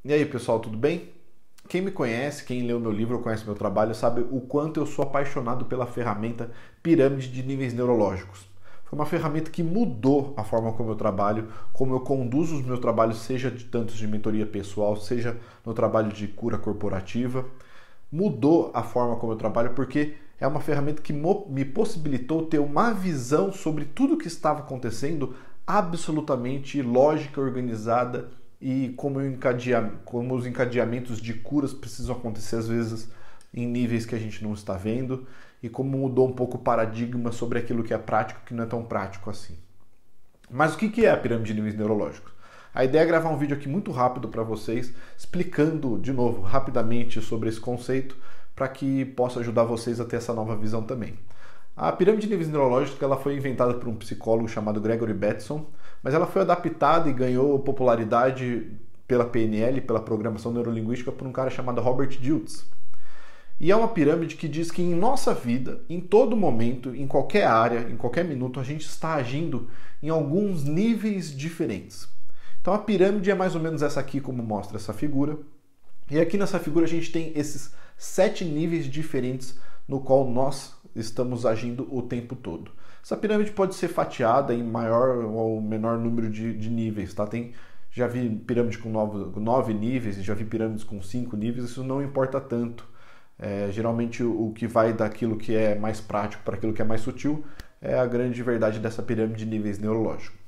E aí, pessoal, tudo bem? Quem me conhece, quem leu meu livro ou conhece meu trabalho, sabe o quanto eu sou apaixonado pela ferramenta Pirâmide de Níveis Neurológicos. Foi uma ferramenta que mudou a forma como eu trabalho, como eu conduzo os meus trabalhos, seja de tantos de mentoria pessoal, seja no trabalho de cura corporativa. Mudou a forma como eu trabalho porque é uma ferramenta que me possibilitou ter uma visão sobre tudo o que estava acontecendo absolutamente lógica, organizada e como os encadeamentos de curas precisam acontecer às vezes em níveis que a gente não está vendo e como mudou um pouco o paradigma sobre aquilo que é prático e que não é tão prático assim. Mas o que é a pirâmide de níveis neurológicos? A ideia é gravar um vídeo aqui muito rápido para vocês, explicando de novo rapidamente sobre esse conceito, para que possa ajudar vocês a ter essa nova visão também. A pirâmide de níveis neurológicos ela foi inventada por um psicólogo chamado Gregory Bateson, mas ela foi adaptada e ganhou popularidade pela PNL, pela programação neurolinguística, por um cara chamado Robert Dilts. E é uma pirâmide que diz que em nossa vida, em todo momento, em qualquer área, em qualquer minuto, a gente está agindo em alguns níveis diferentes. Então a pirâmide é mais ou menos essa aqui, como mostra essa figura. E aqui nessa figura a gente tem esses 7 níveis diferentes no qual nós estamos agindo o tempo todo. Essa pirâmide pode ser fatiada em maior ou menor número de níveis, tá? Já vi pirâmide com 9 níveis, já vi pirâmides com 5 níveis, isso não importa tanto. Geralmente o que vai daquilo que é mais prático para aquilo que é mais sutil é a grande verdade dessa pirâmide de níveis neurológicos.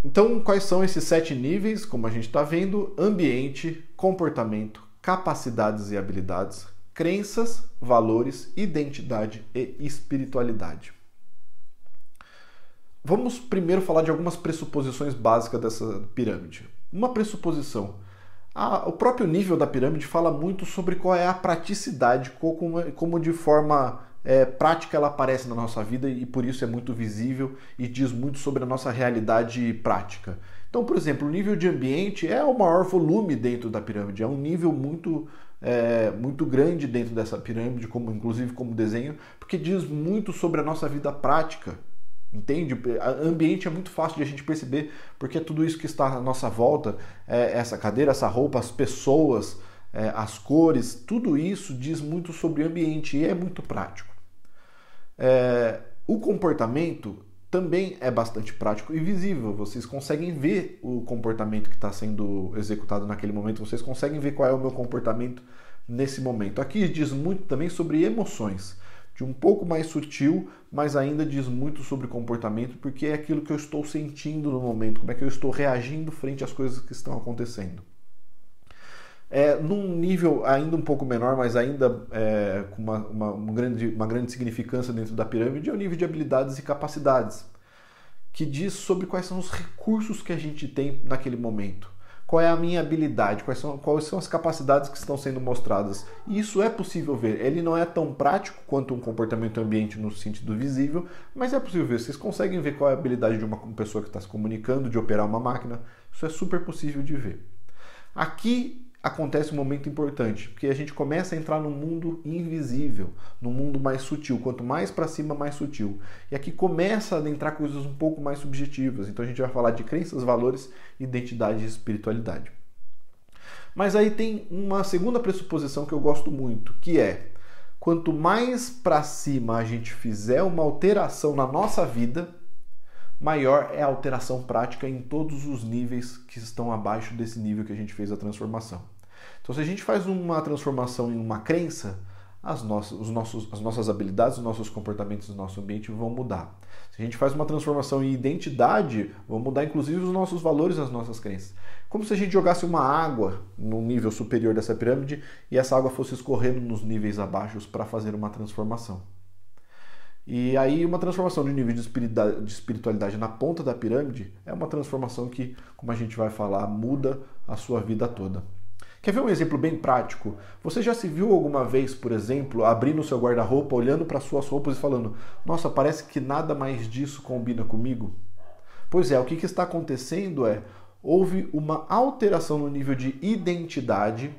Então, quais são esses 7 níveis? Como a gente está vendo: ambiente, comportamento, capacidades e habilidades, crenças, valores, identidade e espiritualidade. Vamos primeiro falar de algumas pressuposições básicas dessa pirâmide. Uma pressuposição: o próprio nível da pirâmide fala muito sobre qual é a praticidade, como de forma prática ela aparece na nossa vida e por isso é muito visível e diz muito sobre a nossa realidade prática. Então, por exemplo, o nível de ambiente é o maior volume dentro da pirâmide, é um nível muito grande dentro dessa pirâmide, inclusive como desenho, porque diz muito sobre a nossa vida prática. Entende? O ambiente é muito fácil de a gente perceber, porque tudo isso que está à nossa volta, essa cadeira, essa roupa, as pessoas, as cores, tudo isso diz muito sobre o ambiente e é muito prático. O comportamento também é bastante prático e visível. Vocês conseguem ver o comportamento que está sendo executado naquele momento, vocês conseguem ver qual é o meu comportamento nesse momento. Aqui diz muito também sobre emoções, de um pouco mais sutil, mas ainda diz muito sobre comportamento, porque é aquilo que eu estou sentindo no momento, como é que eu estou reagindo frente às coisas que estão acontecendo. Num nível ainda um pouco menor, mas ainda com uma grande significância dentro da pirâmide, é o nível de habilidades e capacidades, que diz sobre quais são os recursos que a gente tem naquele momento. Qual é a minha habilidade, quais são as capacidades que estão sendo mostradas. E isso é possível ver. Ele não é tão prático quanto um comportamento ambiente no sentido visível, mas é possível ver. Vocês conseguem ver qual é a habilidade de uma pessoa que está se comunicando, de operar uma máquina. Isso é super possível de ver. Aqui acontece um momento importante, porque a gente começa a entrar num mundo invisível, num mundo mais sutil. Quanto mais para cima, mais sutil. E aqui começa a entrar coisas um pouco mais subjetivas. Então a gente vai falar de crenças, valores, identidade e espiritualidade. Mas aí tem uma segunda pressuposição que eu gosto muito, que é: quanto mais para cima a gente fizer uma alteração na nossa vida, maior é a alteração prática em todos os níveis que estão abaixo desse nível que a gente fez a transformação. Então, se a gente faz uma transformação em uma crença, as nossas habilidades, os nossos comportamentos, o nosso ambiente vão mudar. Se a gente faz uma transformação em identidade, vão mudar inclusive os nossos valores, as nossas crenças. Como se a gente jogasse uma água no nível superior dessa pirâmide e essa água fosse escorrendo nos níveis abaixo para fazer uma transformação. E aí uma transformação de nível de espiritualidade na ponta da pirâmide é uma transformação que, como a gente vai falar, muda a sua vida toda. Quer ver um exemplo bem prático? Você já se viu alguma vez, por exemplo, abrindo o seu guarda-roupa, olhando para suas roupas e falando: nossa, parece que nada mais disso combina comigo? Pois é, o que está acontecendo houve uma alteração no nível de identidade,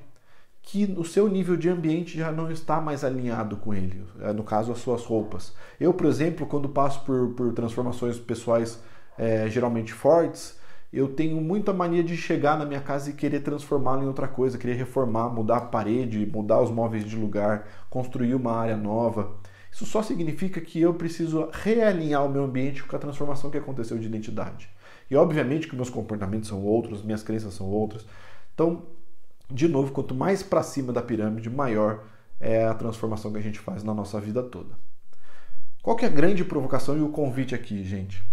que o seu nível de ambiente já não está mais alinhado com ele, no caso as suas roupas. Eu, por exemplo, quando passo por transformações pessoais geralmente fortes, eu tenho muita mania de chegar na minha casa e querer transformá-la em outra coisa, querer reformar, mudar a parede, mudar os móveis de lugar, construir uma área nova. Isso só significa que eu preciso realinhar o meu ambiente com a transformação que aconteceu de identidade. E obviamente que meus comportamentos são outros, minhas crenças são outras. Então, de novo, quanto mais para cima da pirâmide, maior é a transformação que a gente faz na nossa vida toda. Qual que é a grande provocação e o convite aqui, gente?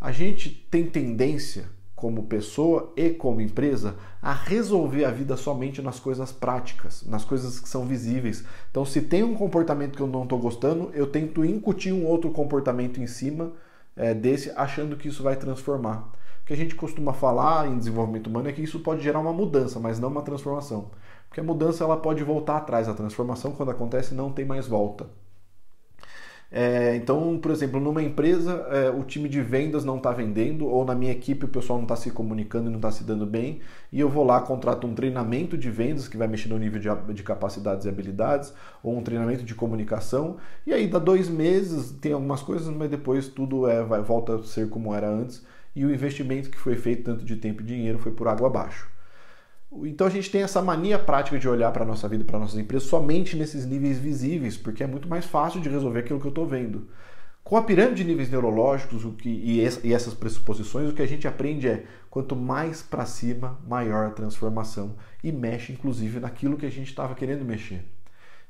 A gente tem tendência, como pessoa e como empresa, a resolver a vida somente nas coisas práticas, nas coisas que são visíveis. Então, se tem um comportamento que eu não estou gostando, eu tento incutir um outro comportamento em cima desse, achando que isso vai transformar. O que a gente costuma falar em desenvolvimento humano é que isso pode gerar uma mudança, mas não uma transformação. Porque a mudança ela pode voltar atrás, a transformação, quando acontece, não tem mais volta. Então, por exemplo, numa empresa o time de vendas não está vendendo, ou na minha equipe o pessoal não está se comunicando e não está se dando bem, e eu vou lá, contrato um treinamento de vendas que vai mexer no nível de capacidades e habilidades, ou um treinamento de comunicação, e aí dá 2 meses, tem algumas coisas, mas depois tudo volta a ser como era antes, e o investimento que foi feito, tanto de tempo e dinheiro, foi por água abaixo. Então a gente tem essa mania prática de olhar para a nossa vida, para nossas empresas, somente nesses níveis visíveis, porque é muito mais fácil de resolver aquilo que eu estou vendo. Com a pirâmide de níveis neurológicos e essas pressuposições, o que a gente aprende é quanto mais para cima, maior a transformação, e mexe inclusive naquilo que a gente estava querendo mexer.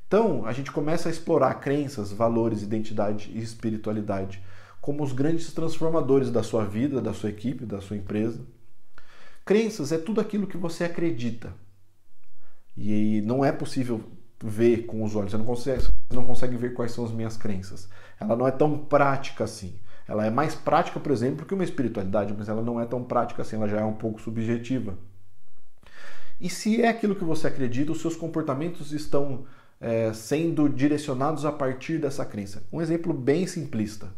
Então a gente começa a explorar crenças, valores, identidade e espiritualidade como os grandes transformadores da sua vida, da sua equipe, da sua empresa. Crenças é tudo aquilo que você acredita. E não é possível ver com os olhos. Você não consegue ver quais são as minhas crenças. Ela não é tão prática assim. Ela é mais prática, por exemplo, que uma espiritualidade, mas ela não é tão prática assim. Ela já é um pouco subjetiva. E se é aquilo que você acredita, os seus comportamentos estão sendo direcionados a partir dessa crença. Um exemplo bem simplista.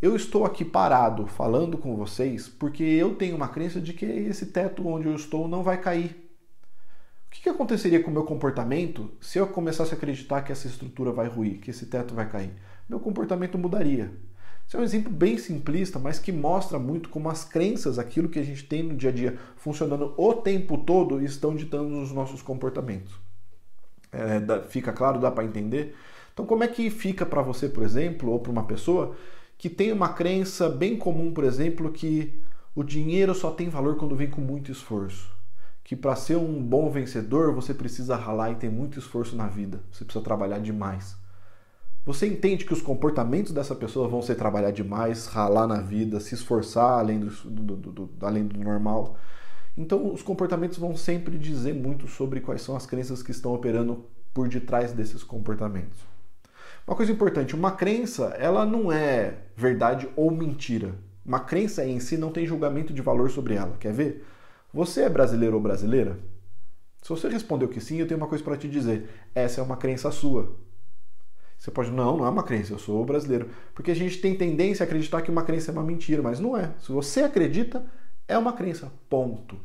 Eu estou aqui parado falando com vocês porque eu tenho uma crença de que esse teto onde eu estou não vai cair. O que aconteceria com o meu comportamento se eu começasse a acreditar que essa estrutura vai ruir, que esse teto vai cair? Meu comportamento mudaria. Isso é um exemplo bem simplista, mas que mostra muito como as crenças, aquilo que a gente tem no dia a dia funcionando o tempo todo, estão ditando os nossos comportamentos. Fica claro? Dá para entender? Então como é que fica para você, por exemplo, ou para uma pessoa que tem uma crença bem comum, por exemplo, que o dinheiro só tem valor quando vem com muito esforço. Que para ser um bom vencedor, você precisa ralar e ter muito esforço na vida. Você precisa trabalhar demais. Você entende que os comportamentos dessa pessoa vão ser trabalhar demais, ralar na vida, se esforçar além do normal. Então, os comportamentos vão sempre dizer muito sobre quais são as crenças que estão operando por detrás desses comportamentos. Uma coisa importante, uma crença, ela não é verdade ou mentira. Uma crença em si não tem julgamento de valor sobre ela. Quer ver? Você é brasileiro ou brasileira? Se você respondeu que sim, eu tenho uma coisa para te dizer. Essa é uma crença sua. Você pode, não é uma crença, eu sou brasileiro. Porque a gente tem tendência a acreditar que uma crença é uma mentira, mas não é. Se você acredita, é uma crença. Ponto.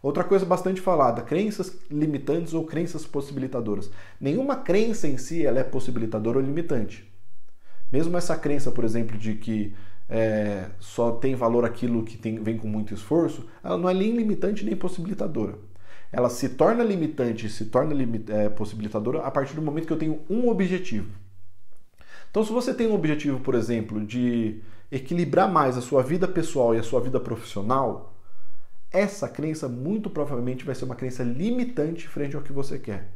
Outra coisa bastante falada, crenças limitantes ou crenças possibilitadoras. Nenhuma crença em si ela é possibilitadora ou limitante. Mesmo essa crença, por exemplo, de que só tem valor aquilo que vem com muito esforço, ela não é nem limitante nem possibilitadora. Ela se torna limitante, se torna possibilitadora a partir do momento que eu tenho um objetivo. Então, se você tem um objetivo, por exemplo, de equilibrar mais a sua vida pessoal e a sua vida profissional, essa crença muito provavelmente vai ser uma crença limitante frente ao que você quer.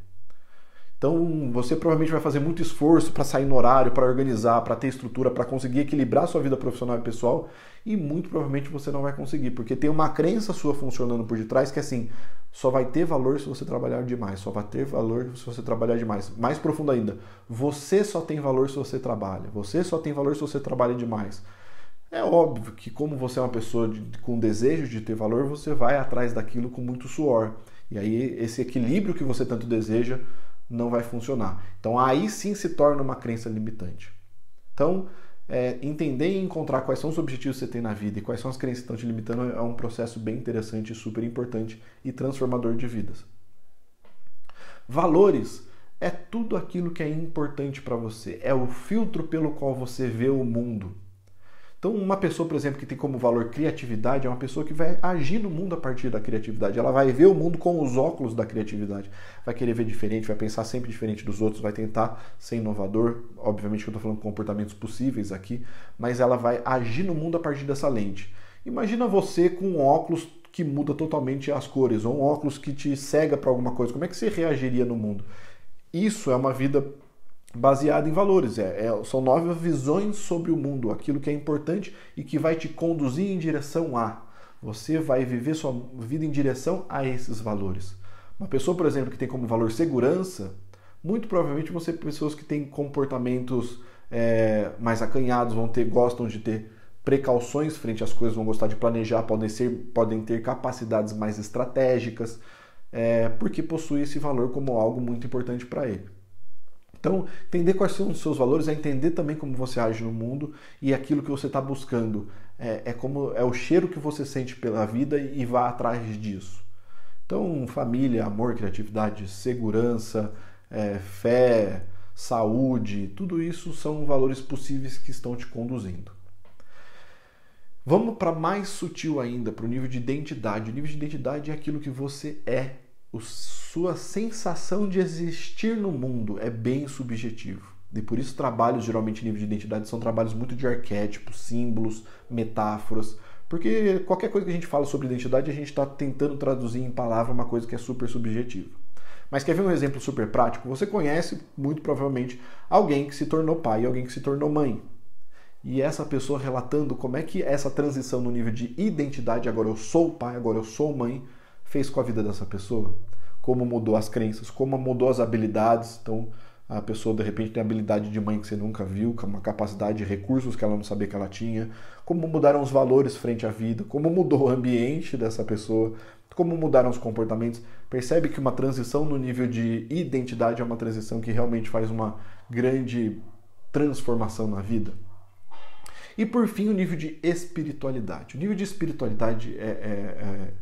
Então, você provavelmente vai fazer muito esforço para sair no horário, para organizar, para ter estrutura, para conseguir equilibrar a sua vida profissional e pessoal, e muito provavelmente você não vai conseguir, porque tem uma crença sua funcionando por detrás que é assim, só vai ter valor se você trabalhar demais, só vai ter valor se você trabalhar demais. Mais profundo ainda, você só tem valor se você trabalha, você só tem valor se você trabalha demais. É óbvio que como você é uma pessoa com desejo de ter valor, você vai atrás daquilo com muito suor. E aí esse equilíbrio que você tanto deseja não vai funcionar. Então aí sim se torna uma crença limitante. Então, entender e encontrar quais são os objetivos que você tem na vida e quais são as crenças que estão te limitando é um processo bem interessante, super importante e transformador de vidas. Valores é tudo aquilo que é importante para você. É o filtro pelo qual você vê o mundo. Então, uma pessoa, por exemplo, que tem como valor criatividade é uma pessoa que vai agir no mundo a partir da criatividade. Ela vai ver o mundo com os óculos da criatividade. Vai querer ver diferente, vai pensar sempre diferente dos outros, vai tentar ser inovador. Obviamente que eu estou falando de comportamentos possíveis aqui, mas ela vai agir no mundo a partir dessa lente. Imagina você com um óculos que muda totalmente as cores, ou um óculos que te cega para alguma coisa. Como é que você reagiria no mundo? Isso é uma vida baseada em valores, são novas visões sobre o mundo, aquilo que é importante e que vai te conduzir em direção a. Você vai viver sua vida em direção a esses valores. Uma pessoa, por exemplo, que tem como valor segurança, muito provavelmente vão ser pessoas que têm comportamentos mais acanhados, gostam de ter precauções frente às coisas, vão gostar de planejar, podem ter capacidades mais estratégicas, porque possui esse valor como algo muito importante para ele. Então, entender quais são os seus valores é entender também como você age no mundo e aquilo que você está buscando. É o cheiro que você sente pela vida e vá atrás disso. Então, família, amor, criatividade, segurança, fé, saúde, tudo isso são valores possíveis que estão te conduzindo. Vamos para mais sutil ainda, para o nível de identidade. O nível de identidade é aquilo que você é. Sua sensação de existir no mundo é bem subjetivo. E por isso trabalhos, geralmente, nível de identidade, são trabalhos muito de arquétipos, símbolos, metáforas. Porque qualquer coisa que a gente fala sobre identidade, a gente está tentando traduzir em palavra uma coisa que é super subjetiva. Mas quer ver um exemplo super prático? Você conhece, muito provavelmente, alguém que se tornou pai e alguém que se tornou mãe. E essa pessoa relatando como é que essa transição no nível de identidade, agora eu sou pai, agora eu sou mãe, fez com a vida dessa pessoa. Como mudou as crenças, como mudou as habilidades. Então, a pessoa, de repente, tem habilidade de mãe que você nunca viu, uma capacidade de recursos que ela não sabia que ela tinha. Como mudaram os valores frente à vida, como mudou o ambiente dessa pessoa, como mudaram os comportamentos. Percebe que uma transição no nível de identidade é uma transição que realmente faz uma grande transformação na vida. E, por fim, o nível de espiritualidade. O nível de espiritualidade é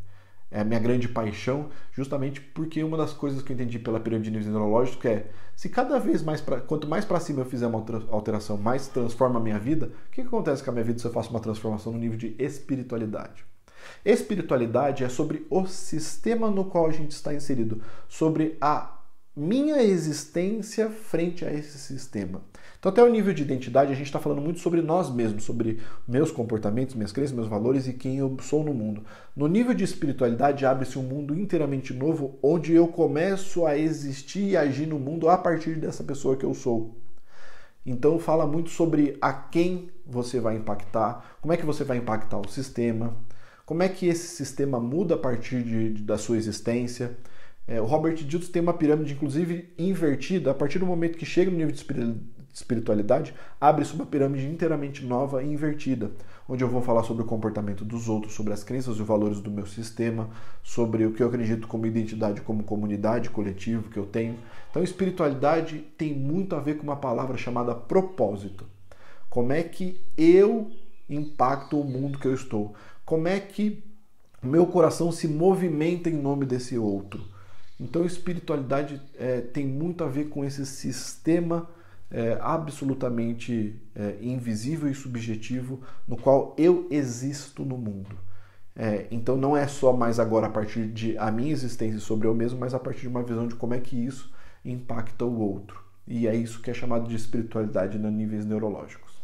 a minha grande paixão, justamente porque uma das coisas que eu entendi pela pirâmide de níveis neurológicos é se cada vez mais, quanto mais para cima eu fizer uma alteração, mais transforma a minha vida, o que acontece com a minha vida se eu faço uma transformação no nível de espiritualidade? Espiritualidade é sobre o sistema no qual a gente está inserido, sobre a minha existência frente a esse sistema. Então, até o nível de identidade, a gente está falando muito sobre nós mesmos, sobre meus comportamentos, minhas crenças, meus valores e quem eu sou no mundo. No nível de espiritualidade, abre-se um mundo inteiramente novo, onde eu começo a existir e agir no mundo a partir dessa pessoa que eu sou. Então, fala muito sobre a quem você vai impactar, como é que você vai impactar o sistema, como é que esse sistema muda a partir da sua existência. O Robert Dilts tem uma pirâmide, inclusive, invertida. A partir do momento que chega no nível de espiritualidade, abre-se uma pirâmide inteiramente nova e invertida, onde eu vou falar sobre o comportamento dos outros, sobre as crenças e valores do meu sistema, sobre o que eu acredito como identidade, como comunidade, coletivo que eu tenho. Então, espiritualidade tem muito a ver com uma palavra chamada propósito. Como é que eu impacto o mundo que eu estou? Como é que meu coração se movimenta em nome desse outro? Então, espiritualidade tem muito a ver com esse sistema absolutamente invisível e subjetivo no qual eu existo no mundo. Então, não é só mais agora a partir de a minha existência sobre eu mesmo, mas a partir de uma visão de como é que isso impacta o outro. E é isso que é chamado de espiritualidade nos níveis neurológicos.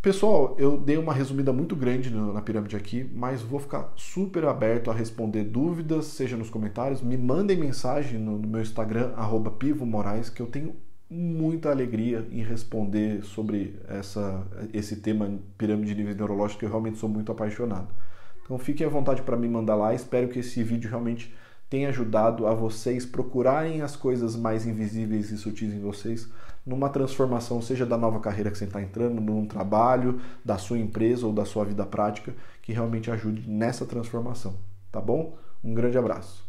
Pessoal, eu dei uma resumida muito grande na pirâmide aqui, mas vou ficar super aberto a responder dúvidas, seja nos comentários, me mandem mensagem no meu Instagram, @pivomorais, que eu tenho muita alegria em responder sobre esse tema pirâmide de níveis neurológicos, que eu realmente sou muito apaixonado. Então fiquem à vontade para me mandar lá, espero que esse vídeo realmente tenha ajudado a vocês procurarem as coisas mais invisíveis e sutis em vocês, numa transformação, seja da nova carreira que você está entrando, num trabalho, da sua empresa ou da sua vida prática, que realmente ajude nessa transformação, tá bom? Um grande abraço.